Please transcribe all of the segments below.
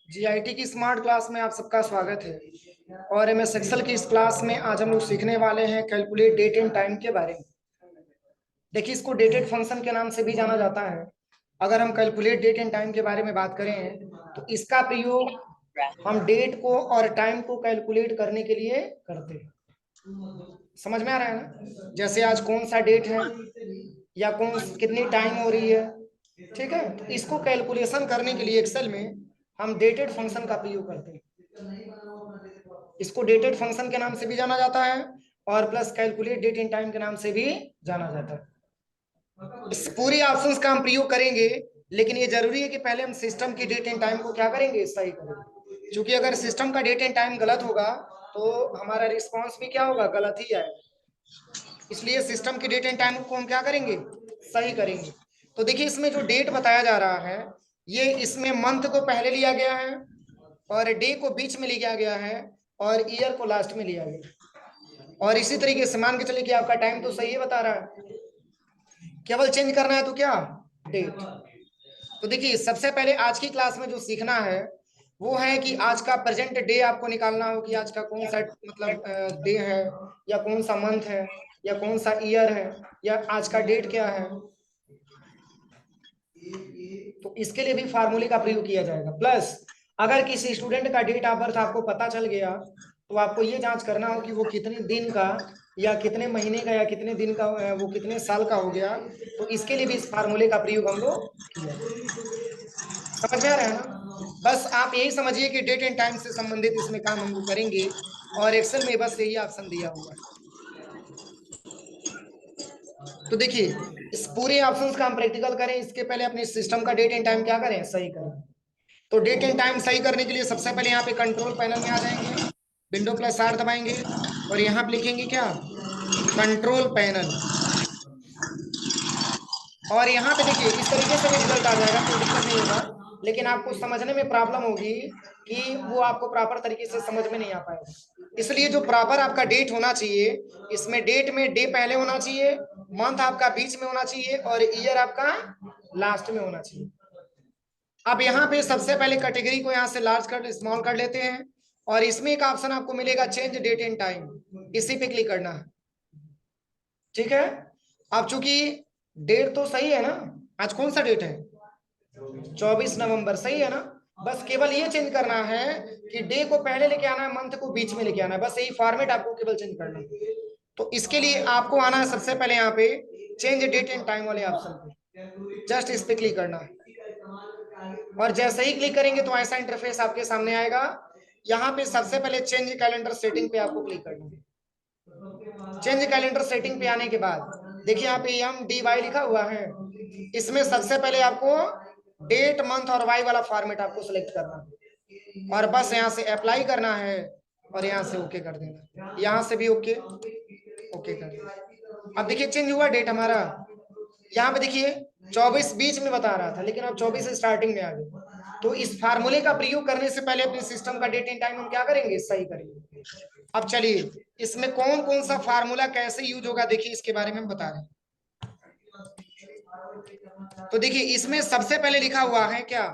GIT की smart class में आप सबका स्वागत है। और एमएस एक्सेल की इस क्लास में आज हम लोग सीखने वाले हैं कैलकुलेट डेट एंड टाइम के बारे में। देखिए, इसको डेटेड फंक्शन के नाम से भी जाना जाता है। अगर हम कैलकुलेट डेट एंड टाइम के बारे में बात करें तो इसका प्रयोग हम डेट को और टाइम को कैलकुलेट करने के लिए करते हैं। समझ में आ रहा है ना? जैसे आज कौन सा डेट है या कौन कितनी टाइम हो रही है, ठीक है। तो इसको कैलकुलेशन करने के लिए एक्सेल में हम डेटेड फंक्शन का प्रयोग करते हैं। इसको डेटेड फंक्शन के नाम से भी जाना जाता है और plus calculate date in time के नाम से भी जाना जाता है। इस पूरी ऑप्शंस का हम प्रयोग करेंगे, लेकिन ये जरूरी है कि पहले हम सिस्टम की डेट एंड टाइम को क्या करेंगे, सही करेंगे। क्योंकि अगर सिस्टम का डेट एंड टाइम गलत होगा तो हमारा रिस्पॉन्स भी क्या होगा, गलत ही आएगा। इसलिए सिस्टम की डेट एंड टाइम को हम क्या करेंगे, सही करेंगे। तो देखिए, इसमें जो डेट बताया जा रहा है ये इसमें मंथ को पहले लिया गया है और डे को बीच में लिया गया है और ईयर को लास्ट में लिया गया। और इसी तरीके से मान के चलिए कि आपका टाइम तो सही है बता रहा है, केवल चेंज करना है तो क्या, डेट। तो देखिए, सबसे पहले आज की क्लास में जो सीखना है वो है कि आज का प्रेजेंट डे आपको निकालना हो कि आज का कौन सा मतलब डे है या कौन सा मंथ है या कौन सा ईयर है या आज का डेट क्या है। तो इसके लिए भी फार्मूले का प्रयोग किया जाएगा। प्लस अगर किसी स्टूडेंट का डेट ऑफ बर्थ आपको पता चल गया तो आपको ये जांच करना हो कि वो कितने दिन का या कितने महीने का या कितने दिन का, वो कितने साल का हो गया। तो इसके लिए भी इस फार्मूले का प्रयोग हम लोग किया। समझ में आ रहा है ना? बस आप यही समझिए कि डेट एंड टाइम से संबंधित इसमें काम हम लोग करेंगे और एक्सेल में बस यही ऑप्शन दिया हुआ है। तो देखिए, इस पूरे ऑप्शंस का हम प्रैक्टिकल करें इसके पहले अपने सिस्टम का डेट एंड टाइम क्या करें, सही करें। तो डेट एंड टाइम सही करने के लिए सबसे पहले यहाँ पे कंट्रोल पैनल में आ जाएंगे, विंडो प्लस आर दबाएंगे और यहाँ पे लिखेंगे क्या, कंट्रोल पैनल। और यहाँ पे देखिए इस तरीके से भी रिजल्ट आ जाएगा, कोई दिक्कत नहीं होगा, लेकिन आपको समझने में प्रॉब्लम होगी कि वो आपको प्रॉपर तरीके से समझ में नहीं आ पाएगा। इसलिए जो प्रॉपर आपका डेट होना चाहिए, इसमें डेट में डे पहले होना चाहिए, मंथ आपका बीच में होना चाहिए और ईयर आपका लास्ट में होना चाहिए। अब यहाँ पे सबसे पहले कैटेगरी को यहाँ से लार्ज कर स्मॉल कर लेते हैं और इसमें एक ऑप्शन आपको मिलेगा चेंज डेट एंड टाइम, इसी पे क्लिक करना है, ठीक है। अब चूंकि डेट तो सही है ना, आज कौन सा डेट है, 24 नवंबर, सही है ना। बस केवल ये चेंज करना है कि डे को पहले लेके आना है, मंथ को बीच में लेके आना है, बस यही फॉर्मेट आपको केवल चेंज करना है। तो इसके लिए आपको आना है सबसे पहले यहाँ पे चेंज डेट एंड टाइम वाले ऑप्शन पे, जस्ट इस पे क्लिक करना है। और जैसे ही क्लिक करेंगे तो ऐसा इंटरफेस आपके सामने आएगा। यहाँ पे सबसे पहले चेंज कैलेंडर सेटिंग पे आपको क्लिक करना है। चेंज कैलेंडर सेटिंग पे आने के बाद देखिए यहाँ पे MDY लिखा हुआ है, इसमें सबसे पहले आपको डेट मंथ और वाई वाला फॉर्मेट आपको सिलेक्ट करना है और बस यहाँ से अप्लाई करना है और यहाँ से ओके कर देना, यहाँ से भी ओके ओके कर देना। अब देखिए चेंज हुआ डेट हमारा, यहाँ पे देखिए 24 बीच में बता रहा था लेकिन अब 24 स्टार्टिंग में आ गया। तो इस फार्मूले का प्रयोग करने से पहले अपने सिस्टम का डेट एंड टाइम हम क्या करेंगे, सही करेंगे। अब चलिए इसमें कौन कौन सा फार्मूला कैसे यूज होगा देखिए इसके बारे में हम बता रहे हैं। तो देखिए इसमें सबसे पहले लिखा हुआ है क्या,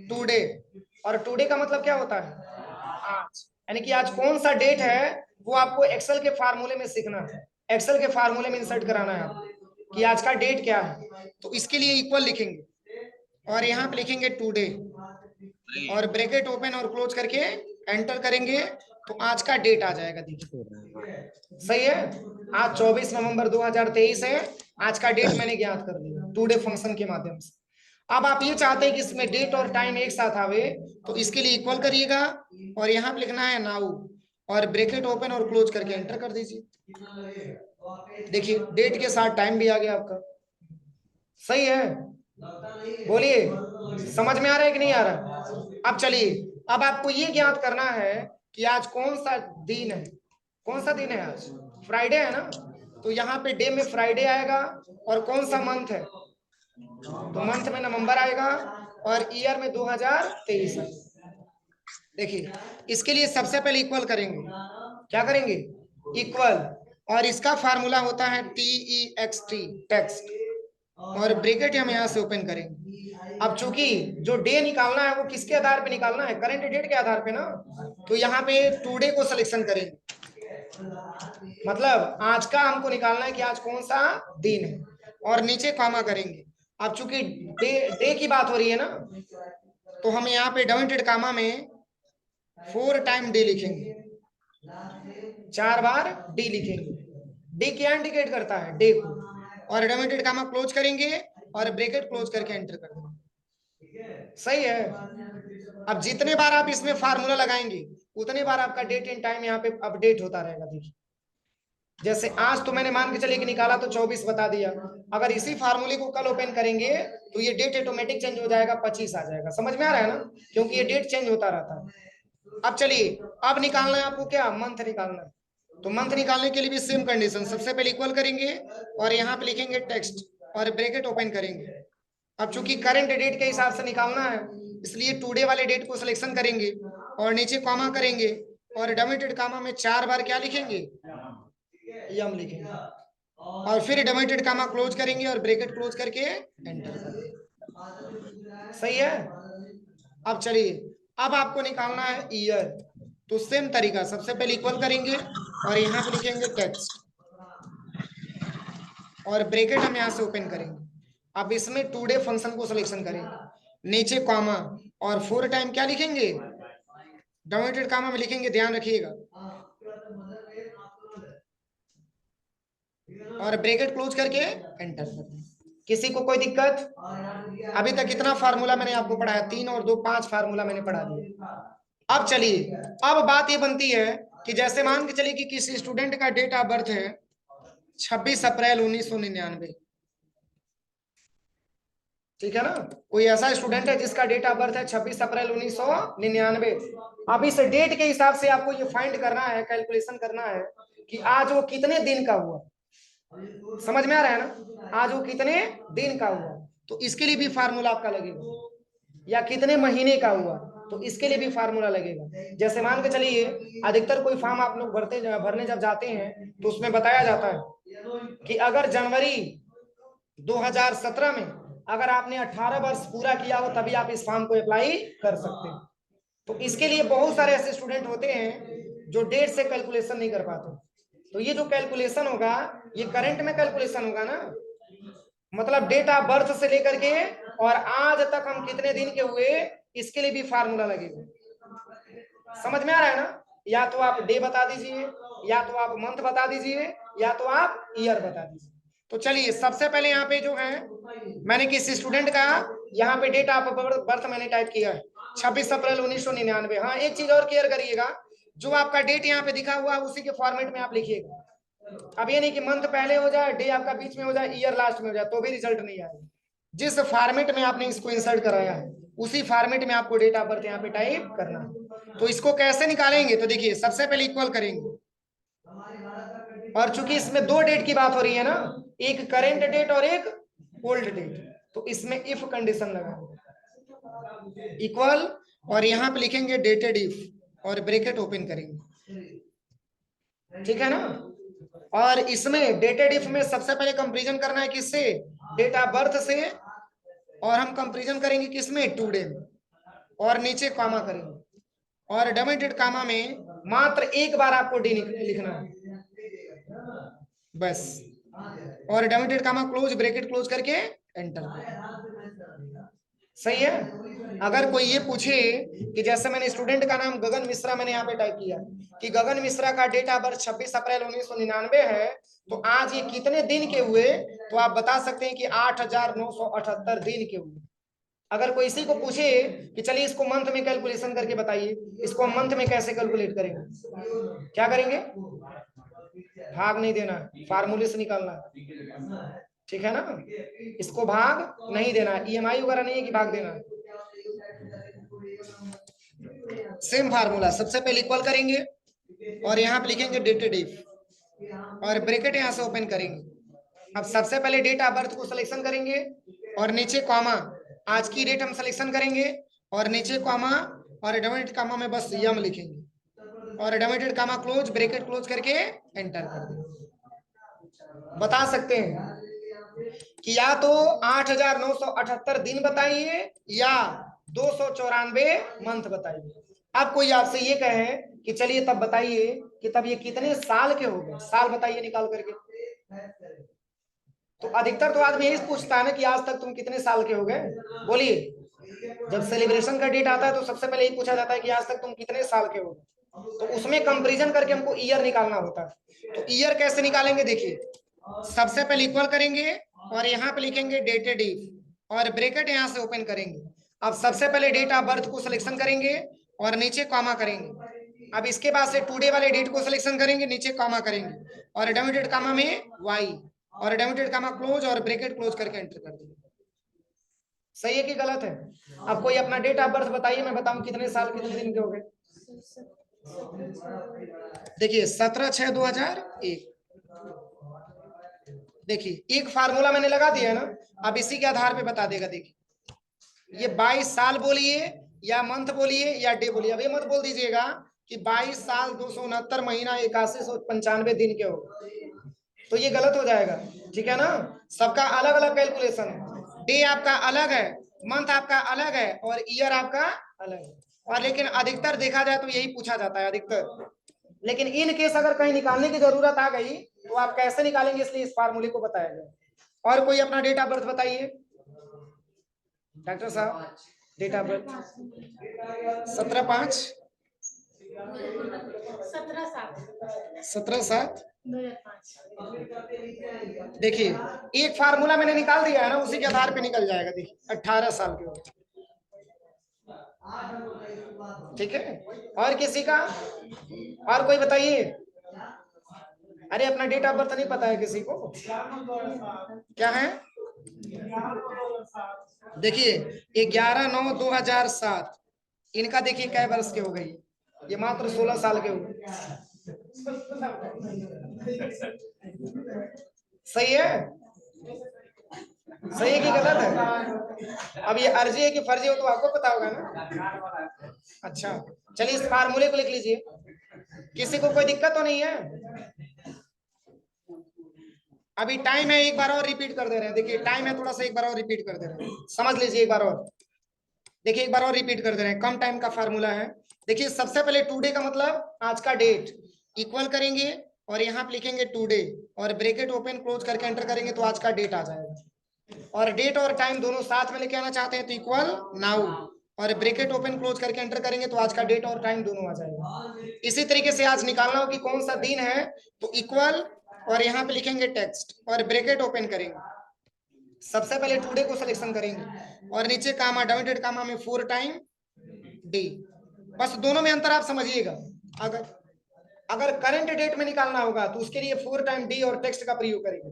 टुडे। और टुडे का मतलब क्या होता है, आज, यानी कि आज कौन सा डेट है वो आपको एक्सेल के फार्मूले में सीखना है, एक्सेल के फार्मूले में इंसर्ट कराना है आपको कि आज का डेट क्या है। तो इसके लिए इक्वल लिखेंगे और यहाँ पे लिखेंगे टुडे और ब्रैकेट ओपन और क्लोज करके एंटर करेंगे तो आज का डेट आ जाएगा। देखिए सही है, आज 24 नवंबर 2023 है, आज का डेट मैंने ज्ञात कर दिया टुडे फंक्शन के माध्यम से। अब आप ये चाहते हैं कि इसमें डेट और टाइम एक साथ आवे तो इसके लिए इक्वल करिएगा और यहाँ पे लिखना है नाउ और ब्रैकेट ओपन और क्लोज करके एंटर कर दीजिए। देखिए डेट के साथ टाइम भी आ गया आपका, सही है। बोलिए समझ में आ रहा है कि नहीं आ रहा। अब चलिए, अब आपको ये ज्ञात करना है कि आज कौन सा दिन है, कौन सा दिन है आज, फ्राइडे है ना। तो यहाँ पे डे में फ्राइडे आएगा और कौन सा मंथ है, तो मंथ में नवंबर आएगा और ईयर में 2023 है। देखिए इसके लिए सबसे पहले इक्वल करेंगे, क्या करेंगे, इक्वल, और इसका फार्मूला होता है TEXT टेक्स्ट और ब्रैकेट हम यहाँ से ओपन करेंगे अब चूंकि जो डे निकालना है वो किसके आधार पे निकालना है, करंट डेट के आधार पे ना, तो यहाँ पे टुडे को सिलेक्शन करेंगे, मतलब आज का हमको निकालना है कि आज कौन सा दिन है, और नीचे कॉमा करेंगे। अब चूंकि डे की बात हो रही है ना, तो हम यहाँ पे डबल कामा में 4 टाइम डे लिखेंगे, 4 बार डी लिखेंगे। डी क्या इंडिकेट करता है, डे को, और डबल कामा क्लोज करेंगे और ब्रैकेट क्लोज करके एंटर कर देंगे। सही है। अब जितने बार आप इसमें फार्मूला लगाएंगे उतने बार आपका डेट एंड टाइम यहाँ पे अपडेट होता रहेगा। देखिए जैसे आज तो मैंने मान के चलिए कि निकाला तो 24 बता दिया, अगर इसी फार्मूले को कल ओपन करेंगे तो ये डेट ऑटोमेटिक चेंज हो जाएगा, 25 आ जाएगा। समझ में आ रहा है ना, क्योंकि ये डेट चेंज होता रहता है। अब चलिए अब निकालना है आपको क्या, मंथ निकालना है। तो मंथ निकालने के लिए भी सेम कंडीशन, सबसे पहले इक्वल करेंगे और यहाँ पे लिखेंगे टेक्स्ट और ब्रैकेट ओपन करेंगे। अब चूंकि करंट डेट के हिसाब से निकालना है इसलिए टुडे वाले डेट को सिलेक्शन करेंगे और नीचे कॉमा करेंगे और डबल कामा में 4 बार क्या लिखेंगे, यम लिखेंगे, और फिर डबल कामा क्लोज करेंगे और ब्रैकेट क्लोज करके एंटर करेंगे। सही है। अब चलिए अब आपको निकालना है ईयर, तो सेम तरीका, सबसे पहले इक्वल करेंगे और यहाँ पे लिखेंगे टेक्स्ट और ब्रैकेट हम यहाँ से ओपन करेंगे। अब इसमें टुडे फंक्शन को सिलेक्शन करेंगे, नीचे कॉमा और 4 टाइम क्या लिखेंगे, डबल कामा में लिखेंगे, ध्यान रखिएगा, और ब्रैकेट क्लोज करके एंटर कर दें। किसी को कोई दिक्कत? अभी तक कितना फार्मूला मैंने आपको पढ़ाया, 3 और 2 5 फार्मूला मैंने पढ़ा दिया। अब चलिए अब बात ये बनती है कि जैसे मान के चलिए कि किसी स्टूडेंट का डेट ऑफ बर्थ है 26 अप्रैल 1999, ठीक है ना, कोई ऐसा स्टूडेंट है जिसका डेट ऑफ बर्थ है 26 अप्रैल 1999। अब इस डेट के हिसाब से आपको ये फाइंड करना है, कैलकुलेशन करना है कि आज वो कितने दिन का हुआ। समझ में आ रहा है ना, आज वो कितने दिन का हुआ, तो इसके लिए भी फार्मूला आपका लगेगा, या कितने महीने का हुआ तो इसके लिए भी फार्मूला लगेगा। जैसे मान के चलिए अधिकतर कोई फॉर्म आप लोग भरने जब जाते हैं तो उसमें बताया जाता है कि अगर जनवरी 2017 में अगर आपने 18 वर्ष पूरा किया हो तभी आप इस फॉर्म को अप्लाई कर सकते हैं। तो इसके लिए बहुत सारे ऐसे स्टूडेंट होते हैं जो डेट से कैलकुलेशन नहीं कर पाते, तो ये जो कैलकुलेशन होगा ये करंट में कैलकुलेशन होगा ना, मतलब डेट ऑफ बर्थ से लेकर के और आज तक हम कितने दिन के हुए इसके लिए भी फार्मूला लगेगा। समझ में आ रहा है ना, या तो आप डे बता दीजिए, या तो आप मंथ बता दीजिए, या तो आप ईयर बता दीजिए। तो चलिए सबसे पहले यहाँ पे जो है मैंने किसी स्टूडेंट का यहाँ पे डेट ऑफ बर्थ मैंने टाइप किया है 26 अप्रैल 1999। हाँ एक चीज और क्लियर करिएगा, जो आपका डेट यहाँ पे दिखा हुआ है उसी के फॉर्मेट में आप लिखिएगा। अब ये नहीं कि मंथ पहले हो जाए, डे आपका बीच में हो जाए, ईयर लास्ट में हो जाए, तो भी रिजल्ट नहीं आएगा। जिस फॉर्मेट में आपने इसको इंसर्ट कराया है उसी फॉर्मेट में आपको डेट ऑफ बर्थ यहाँ पे टाइप करना है। तो इसको कैसे निकालेंगे, तो देखिए सबसे पहले इक्वल करेंगे, और चूंकि इसमें 2 डेट की बात हो रही है ना, एक करेंट डेट और एक ओल्ड डेट, तो इसमें इफ कंडीशन लगाएंगे, इक्वल और यहाँ पे लिखेंगे डेटेड इफ और ब्रैकेट ओपन करेंगे, ठीक है ना। और इसमें डेटेड इफ में सबसे पहले कंपैरिजन करना है किससे, डेट ऑफ बर्थ से, और हम कंपैरिजन करेंगे किसमें, टुडे में, और नीचे कॉमा करेंगे, और डबल कामा में मात्र एक बार आपको डी लिखना है बस, और double comma close bracket close करके एंटर कर। सही है। अगर कोई ये पूछे कि जैसे मैंने स्टूडेंट का नाम गगन मिश्रा मैंने यहाँ पे टाइप किया कि गगन मिश्रा का डेट ऑफ बर्थ 26 अप्रैल 1999 है, तो आज ये कितने दिन के हुए, तो आप बता सकते हैं कि 8,978 दिन के हुए। अगर कोई इसी को पूछे कि चलिए इसको मंथ में कैलकुलेशन करके बताइए, इसको मंथ में कैसे कैलकुलेट करेंगे, क्या करेंगे, भाग नहीं देना, फार्मूले से निकालना, ठीक है ना, इसको भाग नहीं देना, ईएमआई वगैरह नहीं है कि भाग देना। सेम फार्मूला, सबसे पहले इक्वल करेंगे और यहाँ पे लिखेंगे डेटेड इफ और ब्रैकेट यहाँ से ओपन करेंगे। अब सबसे पहले डेट ऑफ बर्थ को सिलेक्शन करेंगे और नीचे कॉमा, आज की डेट हम सिलेक्शन करेंगे और नीचे कॉमा और डबल कामा में बस यम लिखेंगे और double comma close bracket close करके एंटर कर देंगे। बता सकते हैं कि या तो 8,978 दिन बताइए या 294 मंथ बताइए। अब कोई आपसे ये कहे कि चलिए तब बताइए कि तब ये कितने साल के हो गए, साल बताइए निकाल करके। तो अधिकतर तो आदमी यही पूछता है ना कि आज तक तुम कितने साल के हो गए, बोलिए। जब सेलिब्रेशन का डेट आता है तो सबसे पहले यही पूछा जाता है कि आज तक तुम कितने साल के हो गए। तो उसमें कंपैरिजन करके हमको ईयर निकालना होता है। तो ईयर कैसे निकालेंगे, देखिए सबसे पहले इक्वल करेंगे और यहाँ पे लिखेंगे डेटेड इफ और ब्रैकेट यहाँ से ओपन करेंगे। अब सबसे पहले डेट ऑफ बर्थ को सिलेक्शन करेंगे और नीचे कॉमा करेंगे। अब इसके बाद से टुडे वाले डेट को सिलेक्शन करेंगे, नीचे कॉमा करेंगे और डेमिटेड कॉमा में वाई और डेमिटेड कॉमा क्लोज और ब्रैकेट क्लोज करके एंटर कर देंगे। सही है कि गलत है? अब कोई अपना डेट ऑफ बर्थ बताइए, मैं बताऊं कितने साल कितने दिन के हो गए। देखिए 17/6/2001। देखिए एक फार्मूला मैंने लगा दिया है ना, अब इसी के आधार पे बता देगा। देखिए ये 22 साल बोलिए या मंथ बोलिए या डे बोलिए। अब ये मत बोल दीजिएगा कि 22 साल 269 महीना 8195 दिन के हो, तो ये गलत हो जाएगा, ठीक है ना। सबका अलग अलग कैलकुलेशन है, डे आपका अलग है, मंथ आपका अलग है और ईयर आपका अलग है। और लेकिन अधिकतर देखा जाए तो यही पूछा जाता है अधिकतर। लेकिन इन केस अगर कहीं निकालने की जरूरत आ गई तो आप कैसे निकालेंगे, इसलिए इस फार्मूले को बताया गया। और कोई अपना डेट ऑफ बर्थ बताइए डॉक्टर साहब। डेट ऑफ बर्थ 17/5 17/7 देखिए एक फार्मूला मैंने निकाल दिया है ना, उसी के आधार पे निकल जाएगा। देखिए 18 साल के हो, ठीक है। और किसी का, और कोई बताइए। अरे अपना डेट ऑफ बर्थ नहीं पता है किसी को? क्या है? देखिए 11/9/2007। इनका देखिए कै वर्ष के हो गई, ये मात्र 16 साल के हो गए। सही है? सही है कि गलत है? अब ये अर्जी है कि फर्जी हो तो आपको पता होगा ना। अच्छा चलिए इस फार्मूले को लिख लीजिए। किसी को कोई दिक्कत तो नहीं है? अभी टाइम है, एक बार और रिपीट कर दे रहे हैं। देखिए टाइम है, थोड़ा सा एक बार और रिपीट कर दे रहे हैं, समझ लीजिए एक बार और। देखिए एक बार और रिपीट कर दे रहे हैं, कम टाइम का फार्मूला है। देखिए सबसे पहले टुडे का मतलब आज का डेट, इक्वल करेंगे और यहाँ पे लिखेंगे टुडे और ब्रैकेट ओपन क्लोज करके एंटर करेंगे तो आज का डेट आ जाएगा। और डेट और टाइम दोनों साथ में लेके आना चाहते हैं तो इक्वल नाउ और ब्रैकेट ओपन क्लोज करके एंटर करेंगे तो आज का डेट और टाइम दोनों आ जाएगा। इसी तरीके से आज निकालना हो कि कौन सा दिन है तो इक्वल और यहाँ पे लिखेंगे टेक्स्ट और ब्रैकेट ओपन करेंगे। सबसे पहले टुडे को सिलेक्शन करेंगे और नीचे कामा डिवाइडेड कामा में 4 टाइम डे। बस दोनों में अंतर आप समझिएगा। अगर अगर करंट डेट में निकालना होगा तो उसके लिए 4 टाइम डी और टेक्स्ट का प्रयोग करेंगे।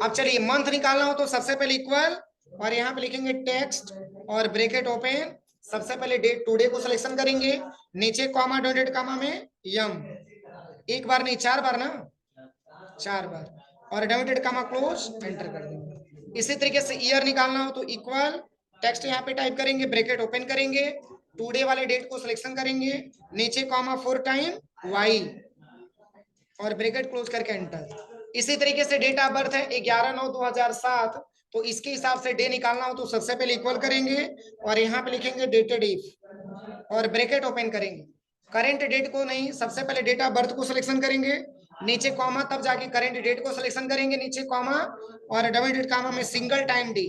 अब चलिए मंथ निकालना हो तो सबसे पहले इक्वल और यहाँ पे लिखेंगे टेक्स्ट और ब्रैकेट ओपन। सबसे पहले डेट टुडे को सिलेक्शन करेंगे, नीचे कॉमा डिवाइडेड कामा में यम, एक बार नहीं 4 बार ना, 4 बार और डिवाइडेड कामा क्लोज एंटर कर देंगे। इसी तरीके से ईयर निकालना हो तो इक्वल टेक्स्ट यहाँ पे टाइप करेंगे, ब्रैकेट ओपन करेंगे, टुडे वाले डेट को सिलेक्शन करेंगे, नीचे कॉमा 4 टाइम वाई और ब्रैकेट क्लोज करके एंटर। इसी तरीके से डेट ऑफ बर्थ है 11/9/2007, तो इसके हिसाब से डे निकालना हो तो सबसे पहले इक्वल करेंगे और यहाँ पे लिखेंगे डेटेड इफ और ब्रैकेट ओपन करेंगे। करेंट डेट को नहीं, सबसे पहले डेट ऑफ बर्थ को सिलेक्शन करेंगे, नीचे कॉमा, तब जाके करेंट डेट को सिलेक्शन करेंगे, नीचे कॉमा और डबल डेट कॉमा में सिंगल टाइम डे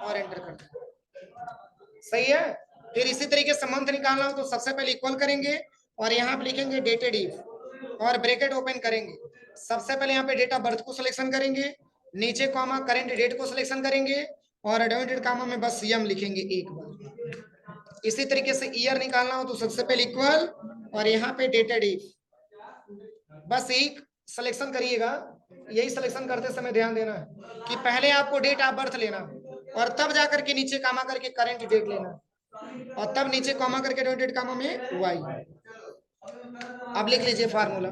और एंटर कर देंगे। सही है? फिर इसी तरीके से मंथ निकालना हो तो सबसे पहले इक्वल करेंगे और यहाँ पे लिखेंगे डेटेड इफ और ब्रैकेट ओपन करेंगे। सबसे पहले यहाँ पे डेट ऑफ बर्थ को सिलेक्शन करेंगे, नीचे कॉमा करेंट डेट को सिलेक्शन करेंगे और डेट कॉमा में बस यम लिखेंगे एक बार। इसी तरीके से ईयर निकालना हो तो सबसे पहले इक्वल और यहाँ पे डेटेड इफ, बस एक सिलेक्शन करिएगा। यही सिलेक्शन करते समय ध्यान देना है कि पहले आपको डेट ऑफ बर्थ लेना और तब जाकर के नीचे कॉमा करके करंट डेट लेना और तब नीचे कॉमा करके डेट कॉमा में वाई। अब लिख लीजिए फार्मूला।